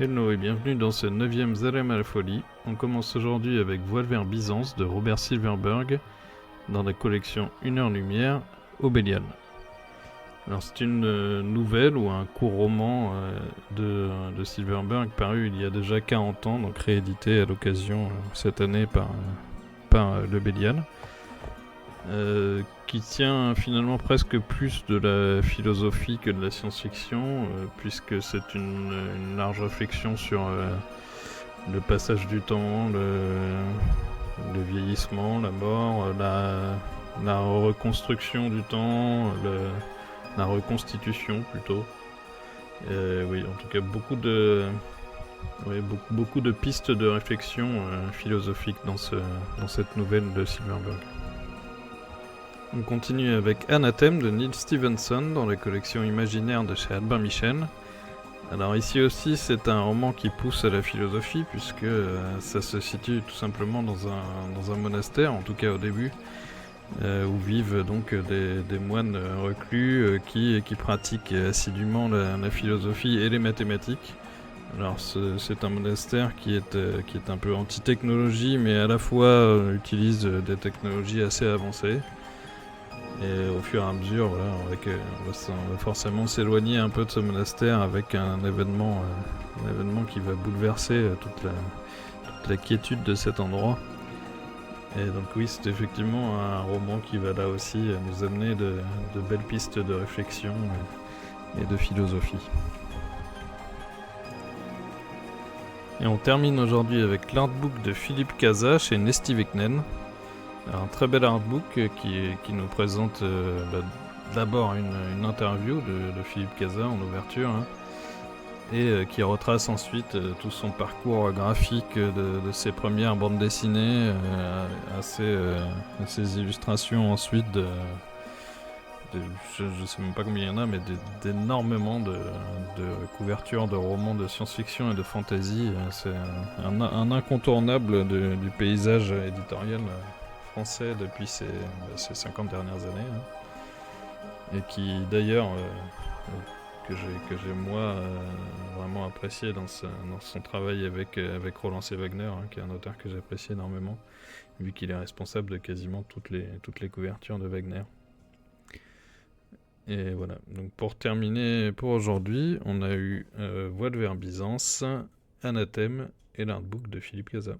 Hello et bienvenue dans ce 9ème Zalem à la folie. On commence aujourd'hui avec Voile vers Byzance de Robert Silverberg dans la collection Une heure lumière au Bélial. Alors c'est une nouvelle ou un court roman de Silverberg paru il y a déjà 40 ans, donc réédité à l'occasion cette année par le Bélial. Qui tient finalement presque plus de la philosophie que de la science-fiction, puisque c'est une large réflexion sur le passage du temps, le vieillissement, la mort, la reconstruction du temps, la reconstitution plutôt. Oui, en tout cas beaucoup de pistes de réflexion philosophique dans cette nouvelle de Silverberg. On continue avec Anathème de Neal Stephenson dans la collection imaginaire de chez Albin Michel. Alors ici aussi c'est un roman qui pousse à la philosophie puisque ça se situe tout simplement dans un monastère, en tout cas au début, où vivent donc des moines reclus qui pratiquent assidûment la philosophie et les mathématiques. Alors c'est un monastère qui est un peu anti-technologie mais à la fois utilise des technologies assez avancées. Et au fur et à mesure, voilà, on va forcément s'éloigner un peu de ce monastère avec un événement qui va bouleverser toute la quiétude de cet endroit. Et donc oui, c'est effectivement un roman qui va là aussi nous amener de belles pistes de réflexion et de philosophie. Et on termine aujourd'hui avec l'artbook de Philippe Cazat chez Nesty Vecnen. Un très bel artbook qui nous présente d'abord une interview de Philippe Cazat en ouverture, et qui retrace ensuite tout son parcours graphique de ses premières bandes dessinées à ses illustrations ensuite je sais même pas combien il y en a, mais d'énormément de couvertures de romans de science-fiction et de fantasy. C'est un incontournable du paysage éditorial français depuis ces 50 dernières années, et qui d'ailleurs que j'ai moi vraiment apprécié dans son travail avec Roland C. Wagner, qui est un auteur que j'apprécie énormément vu qu'il est responsable de quasiment toutes les couvertures de Wagner. Et voilà, donc pour terminer pour aujourd'hui, on a eu Voile vers Byzance, Anathème et l'artbook de Philippe Cazat.